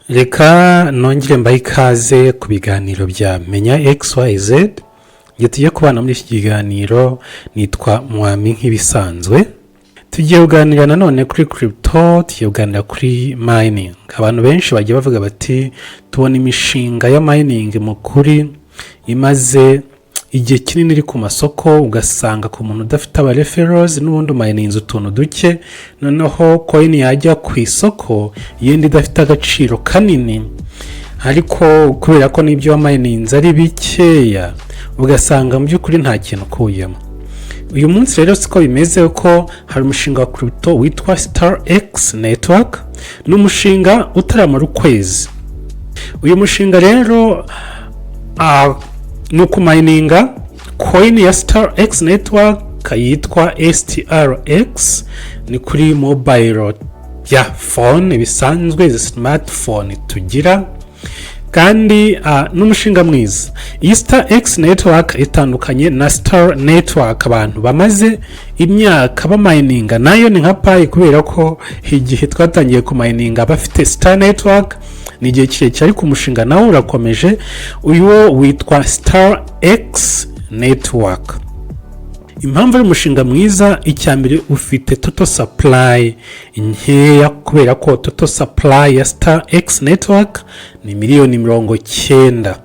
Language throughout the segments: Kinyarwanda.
Reka nongere mbahe ikaze ku biganiro bya menya XYZ. Ngiye tugiye kubana muri iki kiganiro nitwa mwami nk'ibisanzwe. Tugiye kuganira nanone kuri crypto, tugiye kuganira kuri mining. Abantu benshi bagiye bavuga bati tubona imishinga ya mining mu kuri imaze igihe kinini iri ku masoko, ugasanga ku muntu udafite aba referrals n'ubundi mining utuntu duke, noneho coin yajya ku isoko yindi idafite agaciro kanini, ariko kubera ko n'ibyo mining ari bikeya ugasanga mu by'ukuri nta kintu kuyemo. Uyu munsi rero siko bimeze, ko hari umushinga wa crypto witwa STRX Network, n'umushinga utaramara ukwezi. Uyu mushinga rero nuko mininga coin ya STRX Network yitwa STRX, ni kuri mobile ya phone bisanzwe, smartphone tugira, kandi n'umushinga mwiza. Iyi STRX Network itandukanye na Star Network abantu bamaze imyaka bamininga, nayo ni nka payi, kubera ko igihe twatangiye ku mininga bafite Star Network ni igihe kirekire, ariko umushinga nawo urakomeje. Uyu witwa STRX Network. Impamvu ari umushinga mwiza, icyambere ufite total supply nkeya, kubera ko total supply ya STRX Network ni 90,000,000.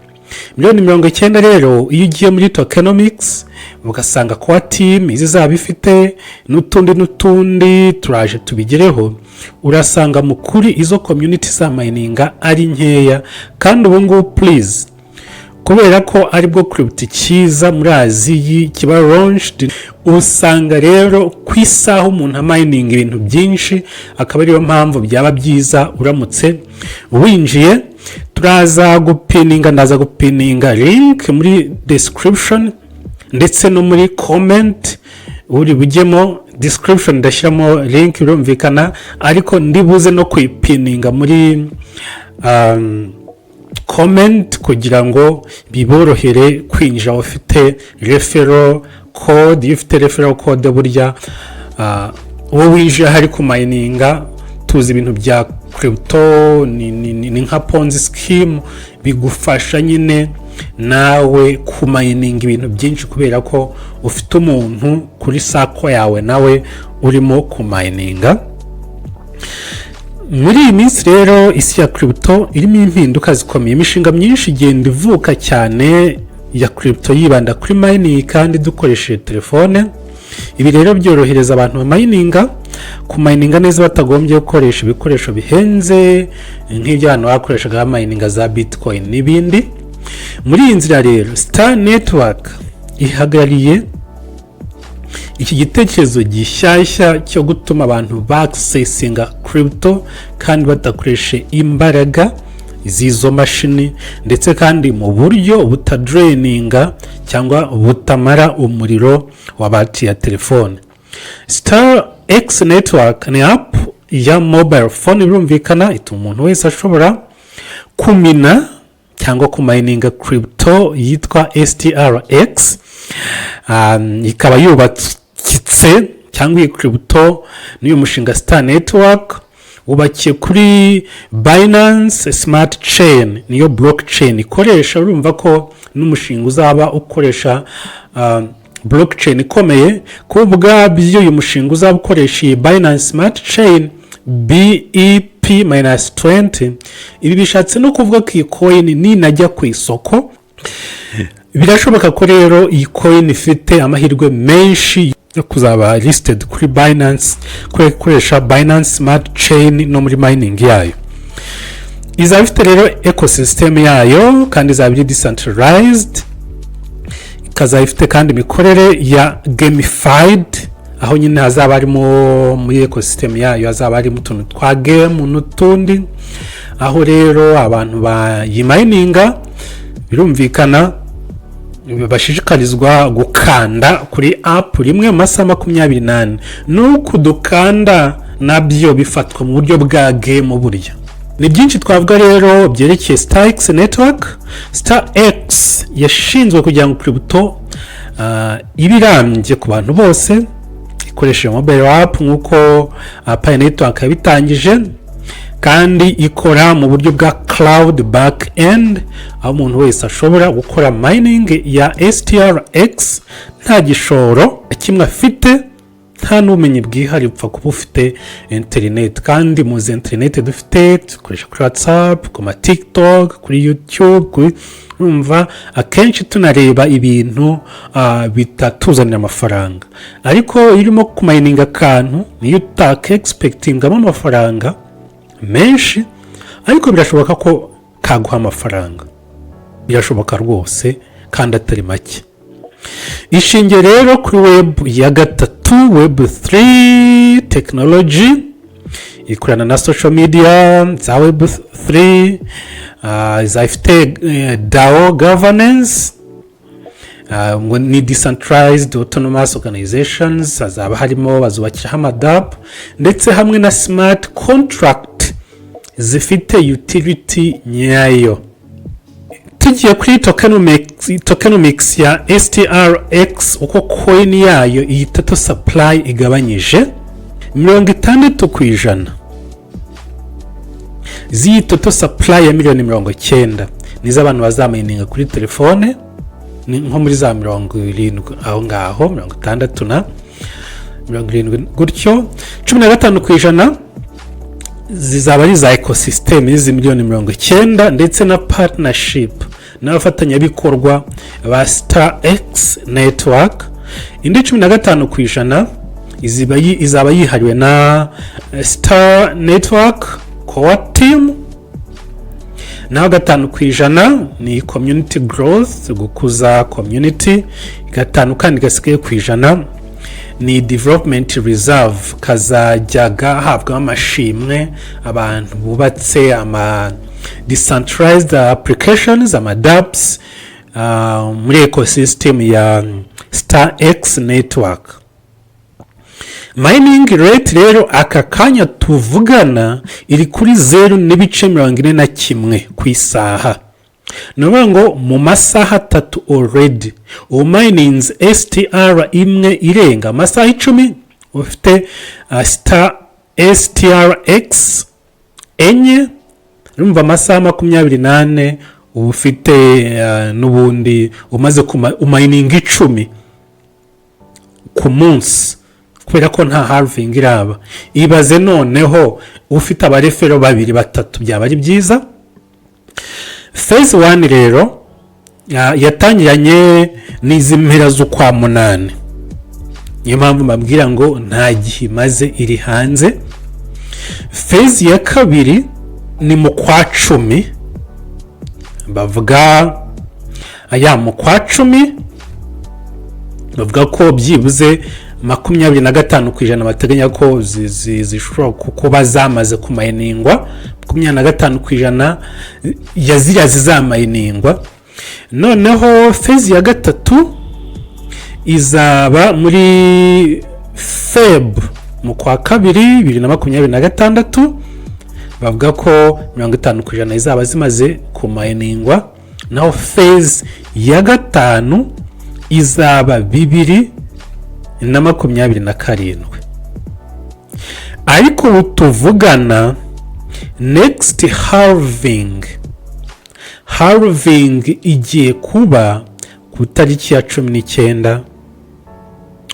90,000,000 rero iyo ugiye muri Tokenomics ugasanga kwa team izaba ifite n'utundi turaje tubigereho, urasanga mu kuri izo community za mininga ari nkeya. Kandi ubu ngubu please, kubera ko aribwo crypto cyiza muri Aziya kiba launched, usanga rero ku isaha umuntu mining ibintu byinshi, akaba ariyo mpamvu byaba byiza uramutse winjiye. Ndaza gupininga link muri description ndetse no muri comment, uri bujyemo description ndashyiramo link birumvikana, ariko ndibuze no kuyipininga muri comment kugira ngo biborohere kwinjira. Ufite referral code, iyo ufite referral code burya uwo winjiye hari ku mininga, tuzi ibintu bya crypto ni nka ponzi scheme, bigufasha nyine nawe ku mining ibintu byinshi, kubera ko ufite umuntu kuri sako yawe nawe urimo ku mininga. Muri iyi minsi rero isi ya crypto irimo impinduka zikomeye, imishinga myinshi igenda ivuka cyane ya crypto yibanda kuri mining kandi dukoresheje telefone. Ibi rero byorohereza abantu bamininga kumininga neza batagombye gukoresha ibikoresho bihenze nk'ibyo abantu bakoreshaga mininga za Bitcoin n'ibindi. Muri iyi nzira rero Star Network ihagarariye iki gitekerezo gishyashya cyo gutuma abantu baccessinga crypto kandi badakoresha imbaraga z'izo mashini, ndetse kandi mu buryo butadraininga cyangwa butamara umuriro wa batiri ya telefone. STRX Network ni app ya mobile phone, birumvikana ituma umuntu wese ashobora kumina cyangwa kumininga crypto yitwa STRX. Ikaba yubakitse cyangwa iyi crypto n'uyu mushinga Star Network ubakiye kuri Binance Smart Chain, niyo blockchain ikoresha. Urumva ko n'umushinga uzaba ukoresha blockchain ikomeye. Kubwabyo uyu mushinga uzaba ukoresha iyi Binance Smart Chain BEP-20. Ibi bishatse no kuvuga ko iyi coin ninajya ku isoko, birashoboka ko rero iyi coin ifite amahirwe menshi yo kuzaba listed kuri Binance, kukoresha Binance Smart Chain no muri mining yayo. Izaba ifite rero ecosystem yayo kandi izaba iri decentralized, ikazaba ifite kandi imikorere ya gamified, aho nyine hazaba harimo muri ecosystem yayo hazaba harimo utuntu twa game n'utundi, aho rero abantu bayimininga birumvikana bashishikarizwa gukanda kuri app rimwe mu masaha 28, nuko dukanda nabyo bifatwa mu buryo bwa game burya. Ni byinshi twavuga rero byerekeye STRX Network. STRX yashinzwe kugira ngo crypto ibirambye ku bantu bose, ikoresheje mobile app nkuko Network yabitangije, kandi ikora mu buryo bwa cloud back end, aho umuntu wese ashobora gukora mining ya STRX nta gishoro kimwe afite, nta n'ubumenyi bwihariye, upfa kuba ufite internet. kandi muzi internet dufite dukoresha kuri WhatsApp, ku ma TikTok, kuri YouTube, urumva akenshi tunareba ibintu bitatuzanira amafaranga, ariko iyo urimo kumayininga akantu niyo utaka expectingamo amafaranga menshi, ariko birashoboka ko kaguha amafaranga, birashoboka rwose kandi atari make. Ishingiye rero kuri web ya gatatu, web 3 technology, ikorana na social media za web 3, za Ifite DAO governance, ni decentralized autonomous organizations, hazaba harimo bazubakiraho amadap ndetse hamwe na smart contract zifite utility nyayo. Tugiye kuri tokenomics ya STRX, uko coin yayo iyi total supply igabanyije 60% z'iyi total supply ya miliyoni 90 nizo abantu bazamayininga kuri telefone, ni nko muri za 70 aho ngaho 60 na 70 gutyo. 15% zizaba ari za ecosystem y'izi miliyoni 90 ndetse na partnership n'abafatanyabikorwa ba STRX Network. Indi 15% izaba yihariwe na Star Network core team, naho 5% ni community growth, gukuza community. 5 kandi gasigaye kwijana ni development reserve, kazajyaga habwa amashimwe abantu bubatse ama decentralized applications, ama dApps muri ecosystem ya StarX Network. Mining rate rero aka kanya tuvugana iri kuri 0.41 ku isaha. Nuvuga ngo mu masaha 3 already uminings STR imwe irenga amasaha 10 ufite STRX enye, urumva amasaha 28 ufite n'ubundi umaze mining 10 ku munsi, kubera ko nta halving iraba. Ibaze noneho ufite abarefero 2-3 byaba ari byiza. Phase 1 rero yatangiranye n'izi mpera z'ukwa 8, niyo mpamvu mbabwira ngo nta gihe imaze iri hanze. Phase ya kabiri ni mu kwa 10, bavuga mu kwa 10 bavuga ko byibuze 25% bateganya ko zishobora kuba zamaze kumayiningwa, 25% ya ziriya zizamayiningwa. Noneho phase ya gatatu izaba muri Feb mu kwa 2 2026, bavuga ko 50% izaba zimaze kumayiningwa. Naho phase ya gatanu izaba 2027. Ariko tuvugana next halving igiye kuba ku tariki ya 19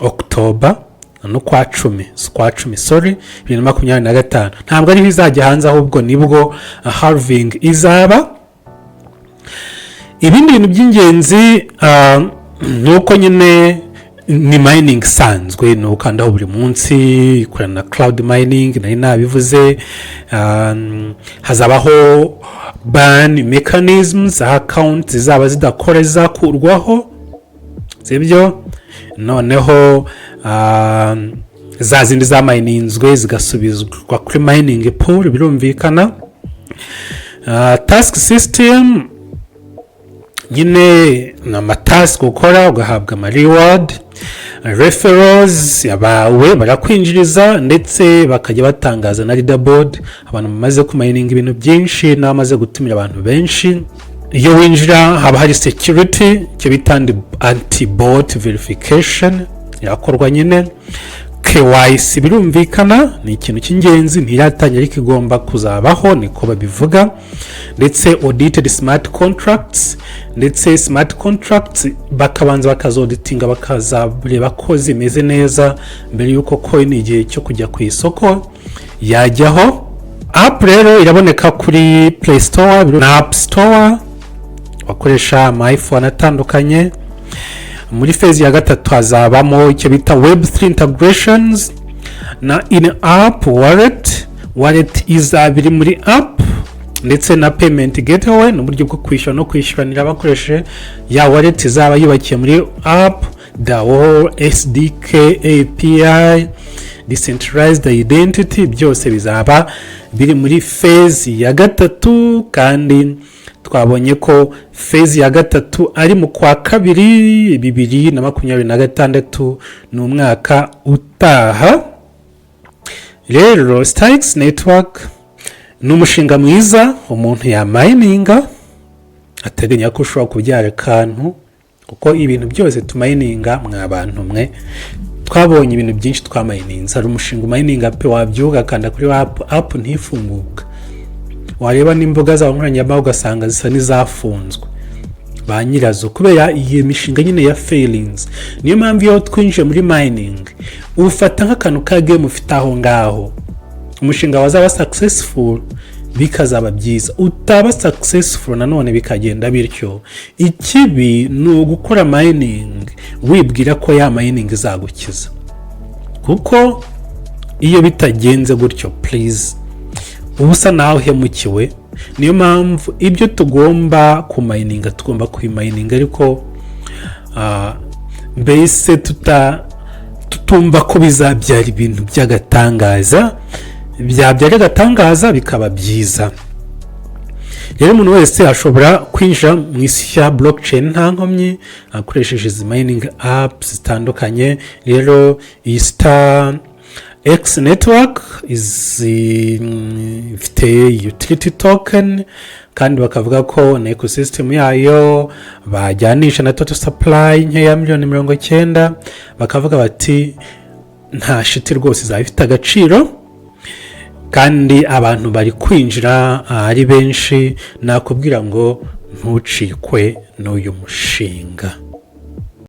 October no kwa 10 sorry 2025. Ntabwo ari bizajya hanze, ahubwo nibwo halving izaba. Ibindi bintu by'ingenzi nuko nyine ni mining sanzwe, no ukandaho buri munsi, ikorana na cloud mining nari nabivuze. Hazabaho ban mechanisms, account zizaba zidakora zakurwaho, sibyo. Noneho za zindi za mininzwe zigasubizwa kuri mining pool, birumvikana. Task system nyine na task gukora ugahabwa ama reward, referrals yabawe barakwinjiriza, ndetse bakajya batangaza na leaderboard abantu bamaze kumining ibintu byinshi n'amaze gutumira abantu benshi. Iyo winjira haba hari security, cyo bita anti-bot verification yakorwa nyine, KYC birumvikana ni ikintu cy'ingenzi ntiratangira ariko igomba kuzabaho niko babivuga, ndetse audited smart contracts, ndetse smart contracts bakabanza bakazauditinga bakazareba ko zimeze neza mbere yuko coin igihe cyo kujya ku isoko yajyaho. App rero iraboneka kuri Play Store na App Store, bakoresha ama iPhone atandukanye. Muri phase ya gatatu hazabamo icyo bita Web3 integrations na in-app wallet izaba iri muri app, ndetse na payment gateway n'uburyo bwo kwishyura no kwishyuranira bakoresheje ya wallet izaba yubakiye muri app, DAO, SDK, API, decentralized identity, byose bizaba biri muri phase ya gatatu. Kandi twabonye ko phase ya gatatu ari mu kwa kabiri 2026 n'umwaka utaha. Rero StarX Network ni umushinga mwiza umuntu yamininga ateganya ko ushobora kubyara akantu, kuko ibintu byose tumininga mw'abantu mwe twabonye ibintu byinshi twamininze. Hari umushinga umininga pe wabyuga kanda kuri app ntifunguka, wareba n'imboga zawe nkoranyambaga ugasanga zisa n'izafunzwe ba nyirazo kubera iyi mishinga nyine ya failings. Niyo mpamvu iyo twinjiye muri mining ufata nk'akantu ka game ufite aho ngaho, umushinga wazaba successful bikazaba byiza, utaba successful nanone bikagenda bityo. Ikibi ni ugukora mining wibwira ko ya mining izagukiza, kuko iyo bitagenze gutyo please ubusa nawe hemukiwe. Niyo mpamvu ibyo tugomba kumininga tugomba kumininga ariko mbese tutumva ko bizabyara ibintu by'agatangaza, byabyara agatangaza bikaba byiza. Rero umuntu wese ashobora kwinjira mu isi ya blockchain nta nkomyi akoresheje izi mining apps zitandukanye. Rero iyi StarX Network ifite utility token, kandi bakavuga ko na ecosystem yayo bajyanisha na total supply nkeya miliyoni 90. Bakavuga bati nta shiti rwose izaba ifite agaciro, kandi abantu bari kwinjira ari benshi. Nakubwira ngo ntucikwe n'uyu mushinga.